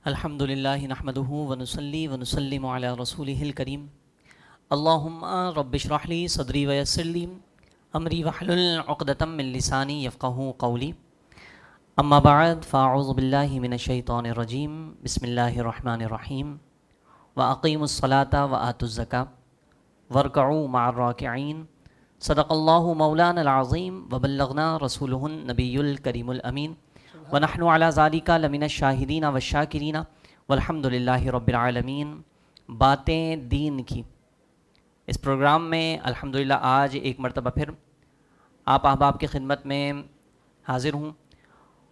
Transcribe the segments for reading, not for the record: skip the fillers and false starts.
الحمد للہ نحمده ونصلی ونسلم علی رسولہ الکریم اللہم رب اشرح لی صدری ویسر لی امری واحلل عقدۃ من لسانی یفقہوا قولی اما بعد فاعوذ باللہ من الشیطان الرجیم بسم اللہ الرحمن الرحیم واقیموا الصلاۃ وآتوا الزکاۃ وارکعوا مع الراکعین صدق اللہ مولانا العظیم وبلغنا رسولہ النبی الکریم الامین وَنَحْنُ عَلَى ذَلِكَ لَمِنَ الشَّاهِدِينَ وَالشَّاكِرِينَ وَالْحَمْدُ لِلَّهِ رَبِّ الْعَالَمِينَ۔ باتیں دین کی اس پروگرام میں الحمدللہ آج ایک مرتبہ پھر آپ احباب کی خدمت میں حاضر ہوں،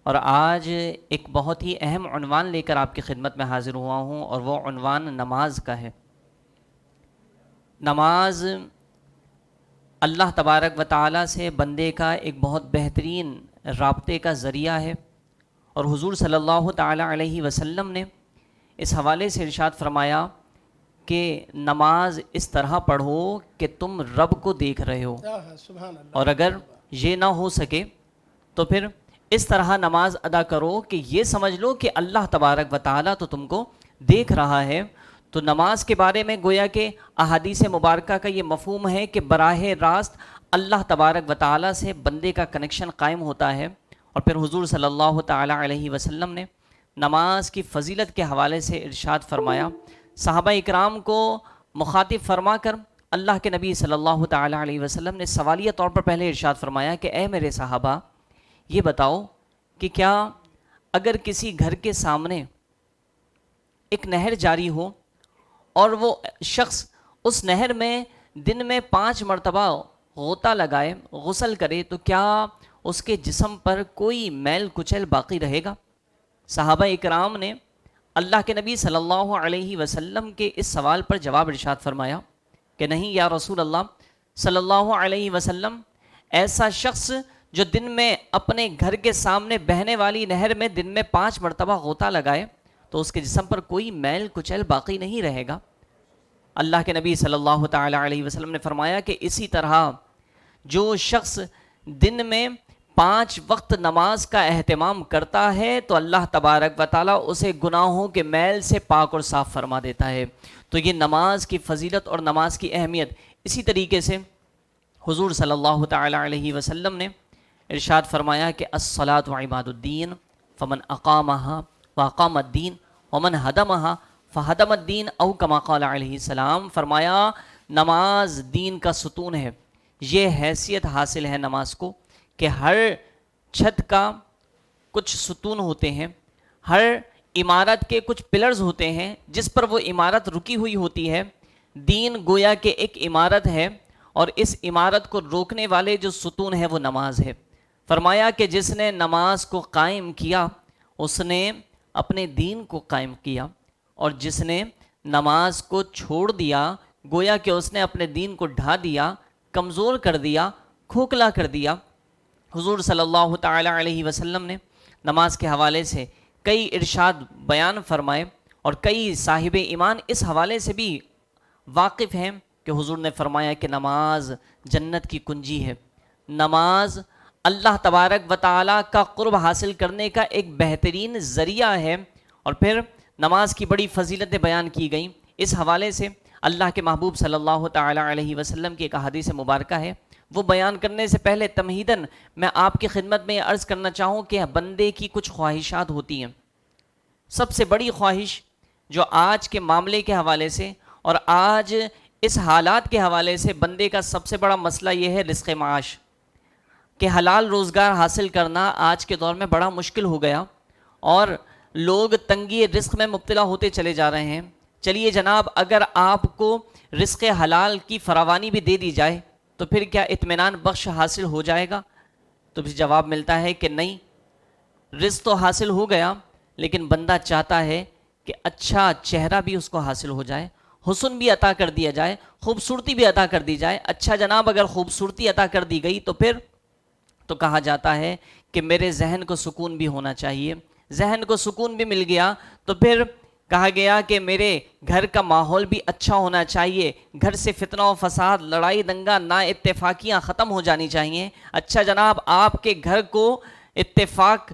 اور آج ایک بہت ہی اہم عنوان لے کر آپ کی خدمت میں حاضر ہوا ہوں، اور وہ عنوان نماز کا ہے۔ نماز اللہ تبارک و تعالیٰ سے بندے کا ایک بہت بہترین رابطے کا ذریعہ ہے، اور حضور صلی اللہ تعالیٰ علیہ وسلم نے اس حوالے سے ارشاد فرمایا کہ نماز اس طرح پڑھو کہ تم رب کو دیکھ رہے ہو، اور اگر یہ نہ ہو سکے تو پھر اس طرح نماز ادا کرو کہ یہ سمجھ لو کہ اللہ تبارک و تعالیٰ تو تم کو دیکھ رہا ہے۔ تو نماز کے بارے میں گویا کہ احادیث مبارکہ کا یہ مفہوم ہے کہ براہ راست اللہ تبارک و تعالیٰ سے بندے کا کنیکشن قائم ہوتا ہے۔ اور پھر حضور صلی اللہ تعالیٰ علیہ وسلم نے نماز کی فضیلت کے حوالے سے ارشاد فرمایا، صحابہ اکرام کو مخاطب فرما کر اللہ کے نبی صلی اللہ تعالیٰ علیہ وسلم نے سوالیہ طور پر پہلے ارشاد فرمایا کہ اے میرے صحابہ، یہ بتاؤ کہ کیا اگر کسی گھر کے سامنے ایک نہر جاری ہو اور وہ شخص اس نہر میں دن میں 5 مرتبہ غوطہ لگائے، غسل کرے، تو کیا اس کے جسم پر کوئی میل کچیل باقی رہے گا؟ صحابہ اکرام نے اللہ کے نبی صلی اللہ علیہ وسلم کے اس سوال پر جواب ارشاد فرمایا کہ نہیں یا رسول اللہ صلی اللہ علیہ وسلم، ایسا شخص جو دن میں اپنے گھر کے سامنے بہنے والی نہر میں دن میں 5 مرتبہ غوطہ لگائے تو اس کے جسم پر کوئی میل کچیل باقی نہیں رہے گا۔ اللہ کے نبی صلی اللہ تعالیٰ علیہ وسلم نے فرمایا کہ اسی طرح جو شخص دن میں 5 وقت نماز کا اہتمام کرتا ہے تو اللہ تبارک و تعالیٰ اسے گناہوں کے میل سے پاک اور صاف فرما دیتا ہے۔ تو یہ نماز کی فضیلت اور نماز کی اہمیت، اسی طریقے سے حضور صلی اللہ تعالیٰ علیہ وسلم نے ارشاد فرمایا کہ الصلاۃ عماد الدین فمن اقامہا واقام الدین ومن ہدمہا فہدم الدین او کما قال علیہ السلام۔ فرمایا نماز دین کا ستون ہے۔ یہ حیثیت حاصل ہے نماز کو کہ ہر چھت کا کچھ ستون ہوتے ہیں، ہر عمارت کے کچھ پلرز ہوتے ہیں جس پر وہ عمارت رکی ہوئی ہوتی ہے۔ دین گویا کہ ایک عمارت ہے، اور اس عمارت کو روکنے والے جو ستون ہے وہ نماز ہے۔ فرمایا کہ جس نے نماز کو قائم کیا اس نے اپنے دین کو قائم کیا، اور جس نے نماز کو چھوڑ دیا گویا کہ اس نے اپنے دین کو ڈھا دیا، کمزور کر دیا، کھوکھلا کر دیا۔ حضور صلی اللہ تعالیٰ علیہ وسلم نے نماز کے حوالے سے کئی ارشاد بیان فرمائے، اور کئی صاحب ایمان اس حوالے سے بھی واقف ہیں کہ حضور نے فرمایا کہ نماز جنت کی کنجی ہے۔ نماز اللہ تبارک و تعالیٰ کا قرب حاصل کرنے کا ایک بہترین ذریعہ ہے۔ اور پھر نماز کی بڑی فضیلتیں بیان کی گئیں۔ اس حوالے سے اللہ کے محبوب صلی اللہ تعالیٰ علیہ وسلم کی ایک حدیث مبارکہ ہے، وہ بیان کرنے سے پہلے تمہیداً میں آپ کی خدمت میں یہ عرض کرنا چاہوں کہ بندے کی کچھ خواہشات ہوتی ہیں۔ سب سے بڑی خواہش جو آج کے معاملے کے حوالے سے اور آج اس حالات کے حوالے سے بندے کا سب سے بڑا مسئلہ یہ ہے رزق معاش، کہ حلال روزگار حاصل کرنا آج کے دور میں بڑا مشکل ہو گیا، اور لوگ تنگی رزق میں مبتلا ہوتے چلے جا رہے ہیں۔ چلیے جناب، اگر آپ کو رزق حلال کی فراوانی بھی دے دی جائے تو پھر کیا اطمینان بخش حاصل ہو جائے گا؟ تو پھر جواب ملتا ہے کہ نہیں، رزق تو حاصل ہو گیا، لیکن بندہ چاہتا ہے کہ اچھا چہرہ بھی اس کو حاصل ہو جائے، حسن بھی عطا کر دیا جائے، خوبصورتی بھی عطا کر دی جائے۔ اچھا جناب، اگر خوبصورتی عطا کر دی گئی تو پھر تو کہا جاتا ہے کہ میرے ذہن کو سکون بھی ہونا چاہیے۔ ذہن کو سکون بھی مل گیا تو پھر کہا گیا کہ میرے گھر کا ماحول بھی اچھا ہونا چاہیے، گھر سے فتنہ و فساد، لڑائی دنگا، نا اتفاقیاں ختم ہو جانی چاہیے۔ اچھا جناب، آپ کے گھر کو اتفاق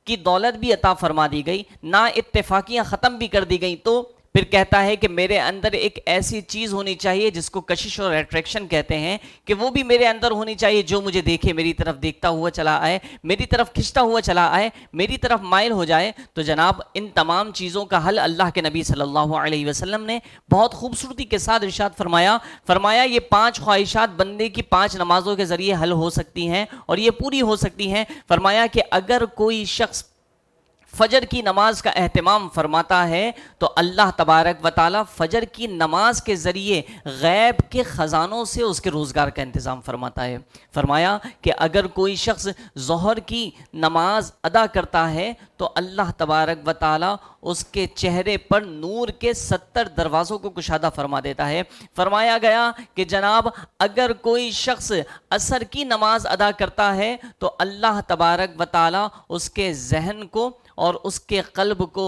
کی دولت بھی عطا فرما دی گئی، نا اتفاقیاں ختم بھی کر دی گئیں، تو پھر کہتا ہے کہ میرے اندر ایک ایسی چیز ہونی چاہیے جس کو کشش اور اٹریکشن کہتے ہیں، کہ وہ بھی میرے اندر ہونی چاہیے، جو مجھے دیکھے میری طرف دیکھتا ہوا چلا آئے، میری طرف کھنچتا ہوا چلا آئے، میری طرف مائل ہو جائے۔ تو جناب ان تمام چیزوں کا حل اللہ کے نبی صلی اللہ علیہ وسلم نے بہت خوبصورتی کے ساتھ ارشاد فرمایا یہ 5 خواہشات بندے کی 5 نمازوں کے ذریعے حل ہو سکتی ہیں اور یہ پوری ہو سکتی ہیں۔ فرمایا کہ اگر کوئی شخص فجر کی نماز کا اہتمام فرماتا ہے تو اللہ تبارک و تعالی فجر کی نماز کے ذریعے غیب کے خزانوں سے اس کے روزگار کا انتظام فرماتا ہے۔ فرمایا کہ اگر کوئی شخص ظہر کی نماز ادا کرتا ہے تو اللہ تبارک و تعالی اس کے چہرے پر نور کے 70 دروازوں کو کشادہ فرما دیتا ہے۔ فرمایا گیا کہ جناب اگر کوئی شخص عصر کی نماز ادا کرتا ہے تو اللہ تبارک و تعالی اس کے ذہن کو اور اس کے قلب کو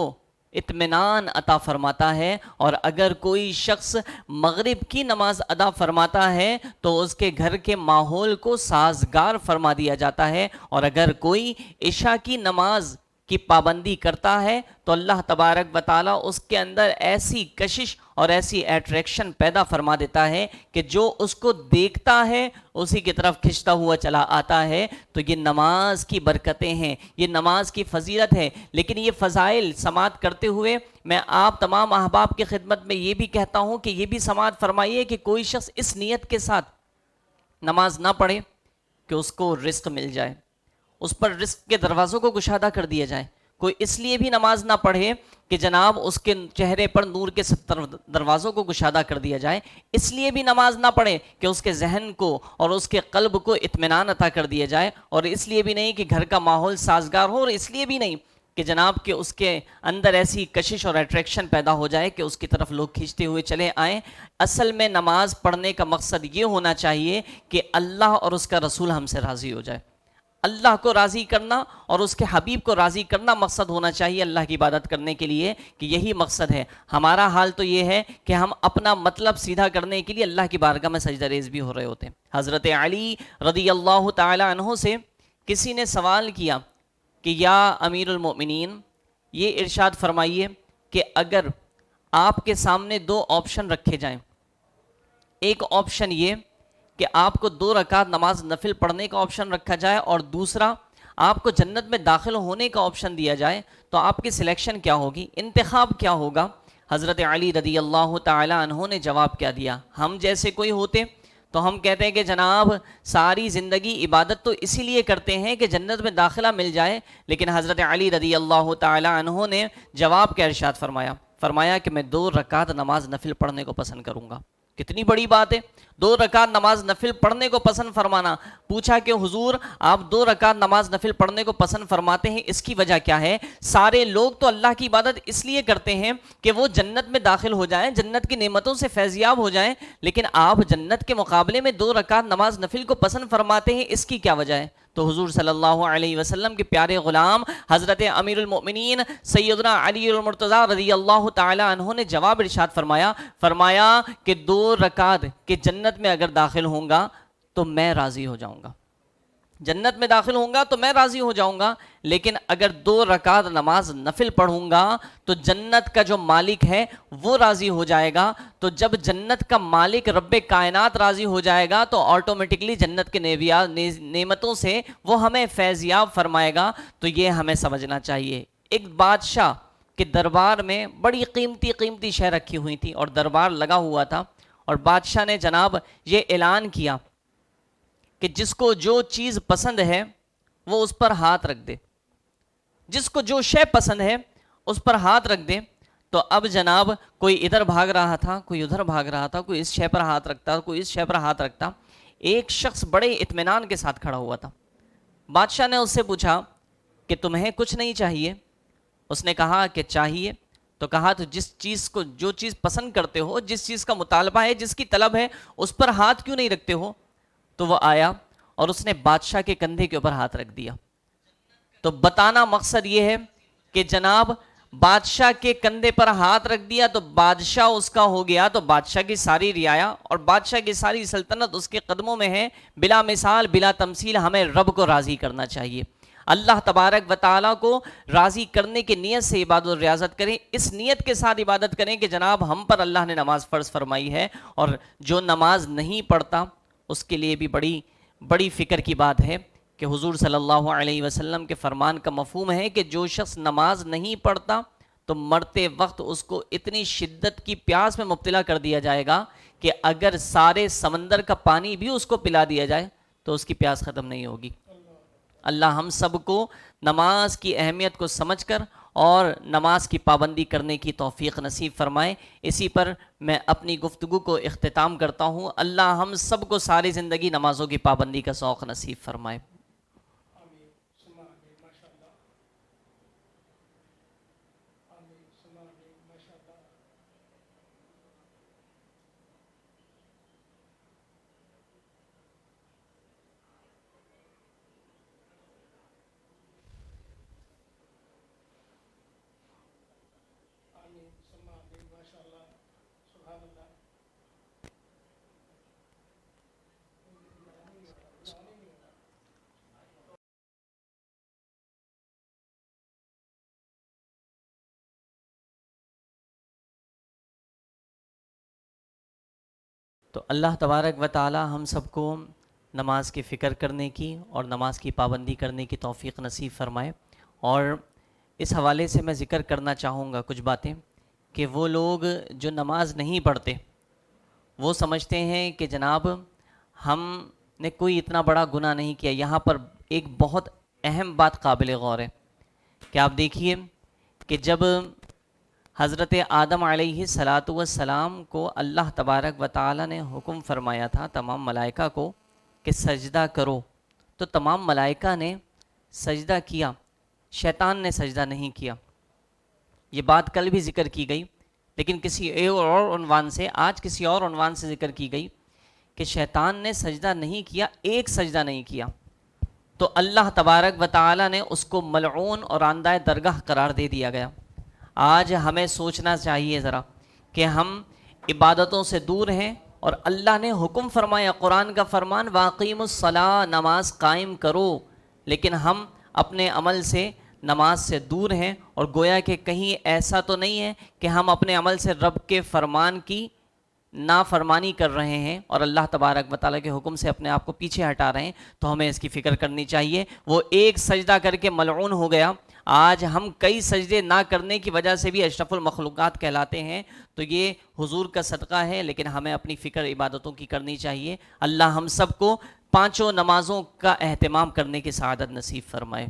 اطمینان عطا فرماتا ہے، اور اگر کوئی شخص مغرب کی نماز ادا فرماتا ہے تو اس کے گھر کے ماحول کو سازگار فرما دیا جاتا ہے، اور اگر کوئی عشاء کی نماز کی پابندی کرتا ہے تو اللہ تبارک و تعالی اس کے اندر ایسی کشش اور ایسی اٹریکشن پیدا فرما دیتا ہے کہ جو اس کو دیکھتا ہے اسی کی طرف کھنچتا ہوا چلا آتا ہے۔ تو یہ نماز کی برکتیں ہیں، یہ نماز کی فضیلت ہے، لیکن یہ فضائل سماعت کرتے ہوئے میں آپ تمام احباب کی خدمت میں یہ بھی کہتا ہوں کہ یہ بھی سماعت فرمائیے کہ کوئی شخص اس نیت کے ساتھ نماز نہ پڑھے کہ اس کو رزق مل جائے، اس پر رزق کے دروازوں کو گشادہ کر دیا جائے۔ کوئی اس لیے بھی نماز نہ پڑھے کہ جناب اس کے چہرے پر نور کے 70 دروازوں کو گشادہ کر دیا جائے، اس لیے بھی نماز نہ پڑھے کہ اس کے ذہن کو اور اس کے قلب کو اطمینان عطا کر دیا جائے، اور اس لیے بھی نہیں کہ گھر کا ماحول سازگار ہو، اور اس لیے بھی نہیں کہ جناب کہ اس کے اندر ایسی کشش اور اٹریکشن پیدا ہو جائے کہ اس کی طرف لوگ کھینچتے ہوئے چلے آئیں۔ اصل میں نماز پڑھنے کا مقصد یہ ہونا چاہیے کہ اللہ اور اس کا رسول ہم سے راضی ہو جائے، اللہ کو راضی کرنا اور اس کے حبیب کو راضی کرنا مقصد ہونا چاہیے اللہ کی عبادت کرنے کے لیے، کہ یہی مقصد ہے۔ ہمارا حال تو یہ ہے کہ ہم اپنا مطلب سیدھا کرنے کے لیے اللہ کی بارگاہ میں سجدہ ریز بھی ہو رہے ہوتے ہیں۔ حضرت علی رضی اللہ تعالی عنہ سے کسی نے سوال کیا کہ یا امیر المؤمنین، یہ ارشاد فرمائیے کہ اگر آپ کے سامنے 2 آپشن رکھے جائیں، ایک آپشن یہ کہ آپ کو 2 رکعت نماز نفل پڑھنے کا آپشن رکھا جائے اور دوسرا آپ کو جنت میں داخل ہونے کا آپشن دیا جائے، تو آپ کی سلیکشن کیا ہوگی، انتخاب کیا ہوگا؟ حضرت علی رضی اللہ تعالی عنہ نے جواب کیا دیا؟ ہم جیسے کوئی ہوتے تو ہم کہتے ہیں کہ جناب ساری زندگی عبادت تو اسی لیے کرتے ہیں کہ جنت میں داخلہ مل جائے، لیکن حضرت علی رضی اللہ تعالی عنہ نے جواب کیا ارشاد فرمایا کہ میں 2 رکعت نماز نفل پڑھنے کو پسند کروں گا۔ کتنی بڑی بات ہے، 2 رکعت نماز نفل پڑھنے کو پسند فرمانا۔ پوچھا کہ حضور آپ 2 رکعت نماز نفل پڑھنے کو پسند فرماتے ہیں، اس کی وجہ کیا ہے؟ سارے لوگ تو اللہ کی عبادت اس لیے کرتے ہیں کہ وہ جنت میں داخل ہو جائیں، جنت کی نعمتوں سے فیضیاب ہو جائیں، لیکن آپ جنت کے مقابلے میں 2 رکعت نماز نفل کو پسند فرماتے ہیں، اس کی کیا وجہ ہے؟ تو حضور صلی اللہ علیہ وسلم کے پیارے غلام حضرت امیر المؤمنین سیدنا علی المرتضیٰ رضی اللہ تعالی عنہ نے جواب ارشاد فرمایا کہ 2 رکعت کہ جنت میں اگر داخل ہوں گا تو میں راضی ہو جاؤں گا، جنت میں داخل ہوں گا تو میں راضی ہو جاؤں گا، لیکن اگر 2 رکعت نماز نفل پڑھوں گا تو جنت کا جو مالک ہے وہ راضی ہو جائے گا۔ تو جب جنت کا مالک رب کائنات راضی ہو جائے گا تو آٹومیٹکلی جنت کے نعمتوں سے وہ ہمیں فیضیاب فرمائے گا۔ تو یہ ہمیں سمجھنا چاہیے۔ ایک بادشاہ کے دربار میں بڑی قیمتی شے رکھی ہوئی تھی اور دربار لگا ہوا تھا، اور بادشاہ نے جناب یہ اعلان کیا کہ جس کو جو چیز پسند ہے وہ اس پر ہاتھ رکھ دے، جس کو جو شے پسند ہے اس پر ہاتھ رکھ دے۔ تو اب جناب کوئی ادھر بھاگ رہا تھا، کوئی ادھر بھاگ رہا تھا، کوئی اس شے پر ہاتھ رکھتا، کوئی اس شے پر ہاتھ رکھتا۔ ایک شخص بڑے اطمینان کے ساتھ کھڑا ہوا تھا۔ بادشاہ نے اس سے پوچھا کہ تمہیں کچھ نہیں چاہیے؟ اس نے کہا کہ چاہیے۔ تو کہا تو جو چیز پسند کرتے ہو، جس چیز کا مطالبہ ہے، جس کی طلب ہے، اس پر ہاتھ کیوں نہیں رکھتے ہو؟ تو وہ آیا اور اس نے بادشاہ کے کندھے کے اوپر ہاتھ رکھ دیا۔ تو بتانا مقصد یہ ہے کہ جناب بادشاہ کے کندھے پر ہاتھ رکھ دیا تو بادشاہ اس کا ہو گیا، تو بادشاہ کی ساری رعایا اور بادشاہ کی ساری سلطنت اس کے قدموں میں ہے۔ بلا مثال بلا تمثیل ہمیں رب کو راضی کرنا چاہیے۔ اللہ تبارک و تعالیٰ کو راضی کرنے کی نیت سے عبادت و ریاضت کریں، اس نیت کے ساتھ عبادت کریں کہ جناب ہم پر اللہ نے نماز فرض فرمائی ہے، اور جو نماز نہیں پڑھتا اس کے لیے بھی بڑی فکر کی بات ہے کہ حضور صلی اللہ علیہ وسلم کے فرمان کا مفہوم ہے کہ جو شخص نماز نہیں پڑھتا تو مرتے وقت اس کو اتنی شدت کی پیاس میں مبتلا کر دیا جائے گا کہ اگر سارے سمندر کا پانی بھی اس کو پلا دیا جائے تو اس کی پیاس ختم نہیں ہوگی۔ اللہ ہم سب کو نماز کی اہمیت کو سمجھ کر اور نماز کی پابندی کرنے کی توفیق نصیب فرمائے۔ اسی پر میں اپنی گفتگو کو اختتام کرتا ہوں۔ اللہ ہم سب کو ساری زندگی نمازوں کی پابندی کا ذوق نصیب فرمائے۔ تو اللہ تبارک و تعالی ہم سب کو نماز کی فکر کرنے کی اور نماز کی پابندی کرنے کی توفیق نصیب فرمائے۔ اور اس حوالے سے میں ذکر کرنا چاہوں گا کچھ باتیں کہ وہ لوگ جو نماز نہیں پڑھتے وہ سمجھتے ہیں کہ جناب ہم نے کوئی اتنا بڑا گناہ نہیں کیا۔ یہاں پر ایک بہت اہم بات قابل غور ہے کہ آپ دیکھیے کہ جب حضرت آدم علیہ السلام کو اللہ تبارک و تعالی نے حکم فرمایا تھا تمام ملائکہ کو کہ سجدہ کرو، تو تمام ملائکہ نے سجدہ کیا، شیطان نے سجدہ نہیں کیا۔ یہ بات کل بھی ذکر کی گئی، لیکن کسی اور عنوان سے، آج کسی اور عنوان سے ذکر کی گئی کہ شیطان نے سجدہ نہیں کیا، ایک سجدہ نہیں کیا، تو اللہ تبارک و تعالی نے اس کو ملعون اور راندہ درگاہ قرار دے دیا گیا۔ آج ہمیں سوچنا چاہیے ذرا کہ ہم عبادتوں سے دور ہیں اور اللہ نے حکم فرمایا، قرآن کا فرمان واقیم الصلاۃ، نماز قائم کرو، لیکن ہم اپنے عمل سے نماز سے دور ہیں، اور گویا کہ کہیں ایسا تو نہیں ہے کہ ہم اپنے عمل سے رب کے فرمان کی نافرمانی کر رہے ہیں اور اللہ تبارک و تعالیٰ کے حکم سے اپنے آپ کو پیچھے ہٹا رہے ہیں، تو ہمیں اس کی فکر کرنی چاہیے۔ وہ ایک سجدہ کر کے ملعون ہو گیا، آج ہم کئی سجدے نہ کرنے کی وجہ سے بھی اشرف المخلوقات کہلاتے ہیں، تو یہ حضور کا صدقہ ہے، لیکن ہمیں اپنی فکر عبادتوں کی کرنی چاہیے۔ اللہ ہم سب کو پانچوں نمازوں کا اہتمام کرنے کی سعادت نصیب فرمائے۔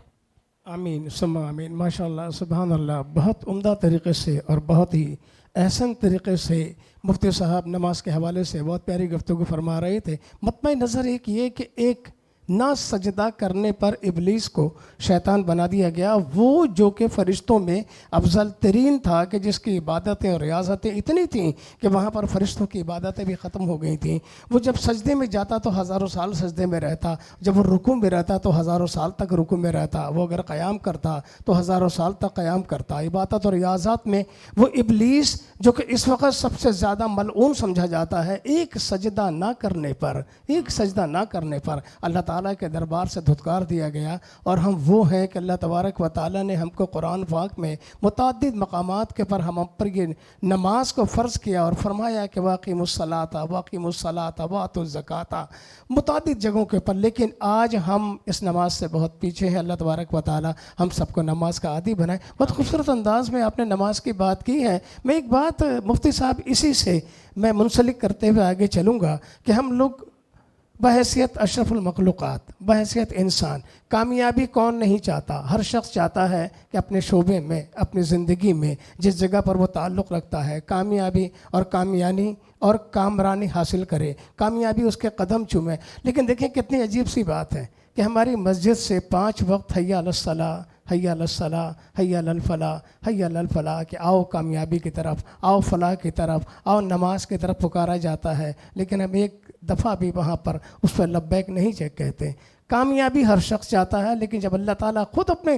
آمین ثم آمین۔ ماشاء اللہ، سبحان اللہ، بہت عمدہ طریقے سے اور بہت ہی احسن طریقے سے مفتی صاحب نماز کے حوالے سے بہت پیاری گفتگو فرما رہے تھے۔ مطمع نظر ایک یہ کہ ایک نہ سجدہ کرنے پر ابلیس کو شیطان بنا دیا گیا، وہ جو کہ فرشتوں میں افضل ترین تھا، کہ جس کی عبادتیں اور ریاضتیں اتنی تھیں کہ وہاں پر فرشتوں کی عبادتیں بھی ختم ہو گئی تھیں۔ وہ جب سجدے میں جاتا تو ہزاروں سال سجدے میں رہتا، جب وہ رکوع میں رہتا تو ہزاروں سال تک رکوع میں رہتا، وہ اگر قیام کرتا تو ہزاروں سال تک قیام کرتا۔ عبادت اور ریاضات میں وہ ابلیس جو کہ اس وقت سب سے زیادہ ملعون سمجھا جاتا ہے، ایک سجدہ نہ کرنے پر اللہ تعالیٰ کے دربار سے دھتکار دیا گیا۔ اور ہم وہ ہیں کہ اللہ تبارک و تعالیٰ نے ہم کو قرآن پاک میں متعدد مقامات کے پر ہم پر یہ نماز کو فرض کیا اور فرمایا کہ واقیم الصلاۃ وآتوا الزکوٰۃ، متعدد جگہوں کے پر، لیکن آج ہم اس نماز سے بہت پیچھے ہیں۔ اللہ تبارک و تعالیٰ ہم سب کو نماز کا عادی بنائے۔ بہت خوبصورت انداز میں آپ نے نماز کی بات کی ہے۔ میں ایک بات مفتی صاحب اسی سے میں منسلک کرتے ہوئے آگے چلوں گا کہ ہم لوگ بحیثیت اشرف المخلوقات، بحیثیت انسان، کامیابی کون نہیں چاہتا؟ ہر شخص چاہتا ہے کہ اپنے شعبے میں، اپنی زندگی میں، جس جگہ پر وہ تعلق رکھتا ہے، کامیابی اور کامیانی اور کامرانی حاصل کرے، کامیابی اس کے قدم چومے۔ لیکن دیکھیں کتنی عجیب سی بات ہے کہ ہماری مسجد سے 5 وقت حی علی الصلاۃ، حی علی الصلاۃ، حی علی الفلاح، حی علی الفلاح، کہ آؤ کامیابی کی طرف، آؤ فلاح کی طرف، آؤ نماز کی طرف پکارا جاتا ہے، لیکن ہم ایک دفعہ بھی وہاں پر اس پہ لبیک نہیں کہتے۔ کامیابی ہر شخص چاہتا ہے، لیکن جب اللہ تعالیٰ خود اپنے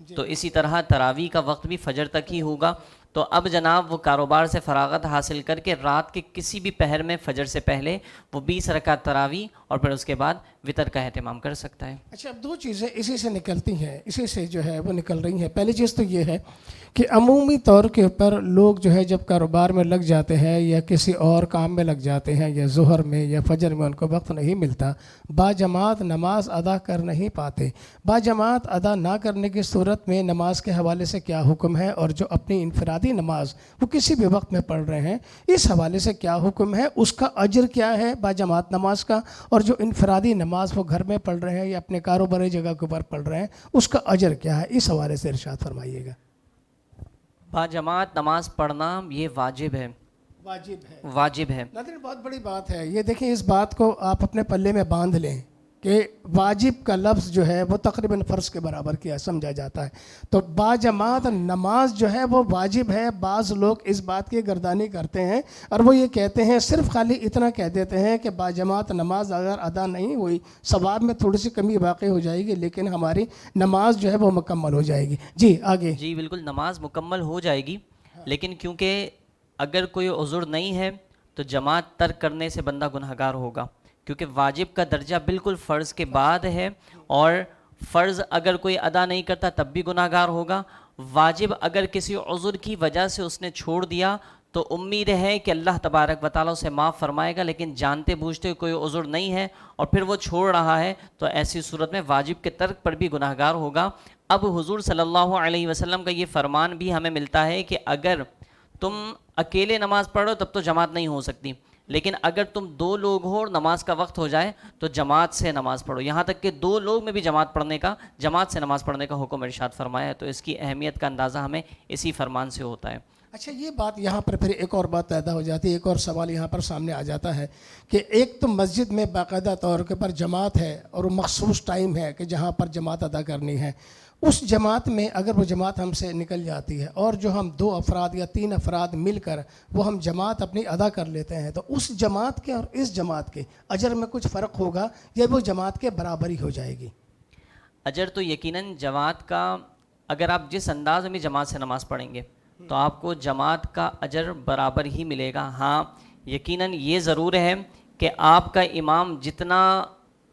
تو اسی طرح تراویح کا وقت بھی فجر تک ہی ہوگا. تو اب جناب وہ کاروبار سے فراغت حاصل کر کے رات کے کسی بھی پہر میں فجر سے پہلے وہ 20 رکعت تراویح اور پھر اس کے بعد وطر کا اہتمام کر سکتا ہے. اچھا، اب دو چیزیں اسی سے نکلتی ہیں، اسی سے جو ہے وہ نکل رہی ہیں. پہلی چیز تو یہ ہے کہ عمومی طور کے اوپر لوگ جو ہے جب کاروبار میں لگ جاتے ہیں یا کسی اور کام میں لگ جاتے ہیں یا ظہر میں یا فجر میں ان کو وقت نہیں ملتا، باجماعت نماز ادا کر نہیں پاتے. باجماعت ادا نہ کرنے کی صورت میں نماز کے حوالے سے کیا حکم ہے، اور جو اپنی انفرادی نماز وہ کسی بھی وقت میں پڑھ رہے ہیں اس حوالے سے کیا حکم ہے، اس کا اجر کیا ہے باجماعت نماز کا، اور جو انفرادی نماز وہ گھر میں پڑھ رہے ہیں یا اپنے کاروباری جگہ کے اوپر پڑھ رہے ہیں اس کا اجر کیا ہے، اس حوالے سے ارشاد فرمائیے گا. باجماعت نماز پڑھنا یہ واجب ہے. واجب ہے. ناظرین، بہت بڑی بات ہے یہ. دیکھیں، اس بات کو آپ اپنے پلے میں باندھ لیں کہ واجب کا لفظ جو ہے وہ تقریباً فرض کے برابر کیا سمجھا جاتا ہے. تو باجماعت نماز جو ہے وہ واجب ہے. بعض لوگ اس بات کی گردانی کرتے ہیں اور وہ یہ کہتے ہیں، صرف خالی اتنا کہہ دیتے ہیں کہ باجماعت نماز اگر ادا نہیں ہوئی ثواب میں تھوڑی سی کمی واقع ہو جائے گی، لیکن ہماری نماز جو ہے وہ مکمل ہو جائے گی. جی آگے. جی بالکل، نماز مکمل ہو جائے گی، لیکن کیونکہ اگر کوئی عذر نہیں ہے تو جماعت ترک کرنے سے بندہ گنہگار ہوگا، کیونکہ واجب کا درجہ بالکل فرض کے بعد ہے، اور فرض اگر کوئی ادا نہیں کرتا تب بھی گنہگار ہوگا. واجب اگر کسی عذر کی وجہ سے اس نے چھوڑ دیا تو امید ہے کہ اللہ تبارک و تعالیٰ اسے معاف فرمائے گا، لیکن جانتے بوجھتے کوئی عذر نہیں ہے اور پھر وہ چھوڑ رہا ہے تو ایسی صورت میں واجب کے ترک پر بھی گنہگار ہوگا. اب حضور صلی اللہ علیہ وسلم کا یہ فرمان بھی ہمیں ملتا ہے کہ اگر تم اکیلے نماز پڑھو تب تو جماعت نہیں ہو سکتی، لیکن اگر تم 2 لوگ ہو اور نماز کا وقت ہو جائے تو جماعت سے نماز پڑھو. یہاں تک کہ 2 لوگ میں بھی جماعت سے نماز پڑھنے کا حکم ارشاد فرمایا ہے. تو اس کی اہمیت کا اندازہ ہمیں اسی فرمان سے ہوتا ہے. اچھا، یہ بات یہاں پر پھر ایک اور بات پیدا ہو جاتی ہے، ایک اور سوال یہاں پر سامنے آ جاتا ہے کہ ایک تو مسجد میں باقاعدہ طور کے پر جماعت ہے اور وہ مخصوص ٹائم ہے کہ جہاں پر جماعت ادا کرنی ہے. اس جماعت میں اگر وہ جماعت ہم سے نکل جاتی ہے اور جو ہم 2 افراد یا 3 افراد مل کر وہ ہم جماعت اپنی ادا کر لیتے ہیں، تو اس جماعت کے اور اس جماعت کے اجر میں کچھ فرق ہوگا یا وہ جماعت کے برابر ہی ہو جائے گی؟ اجر تو یقیناً جماعت کا، اگر آپ جس انداز میں جماعت سے نماز پڑھیں گے تو آپ کو جماعت کا اجر برابر ہی ملے گا. ہاں یقیناً یہ ضرور ہے کہ آپ کا امام جتنا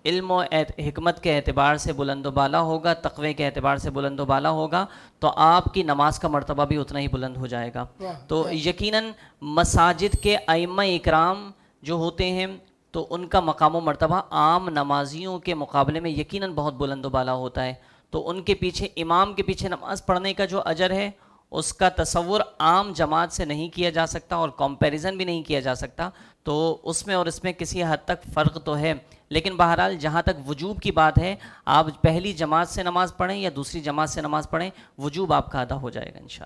علم و حکمت کے اعتبار سے بلند و بالا ہوگا، تقوی کے اعتبار سے بلند و بالا ہوگا، تو آپ کی نماز کا مرتبہ بھی اتنا ہی بلند ہو جائے گا. تو یقیناً مساجد کے ائمہ اکرام جو ہوتے ہیں تو ان کا مقام و مرتبہ عام نمازیوں کے مقابلے میں یقیناً بہت بلند و بالا ہوتا ہے. تو ان کے پیچھے، امام کے پیچھے نماز پڑھنے کا جو اجر ہے اس کا تصور عام جماعت سے نہیں کیا جا سکتا اور کمپیریزن بھی نہیں کیا جا سکتا. تو اس میں اور اس میں کسی حد تک فرق تو ہے، لیکن بہرحال جہاں تک وجوب کی بات ہے، آپ پہلی جماعت سے نماز پڑھیں یا دوسری جماعت سے نماز پڑھیں، وجوب آپ کا ادا ہو جائے گا انشاءاللہ.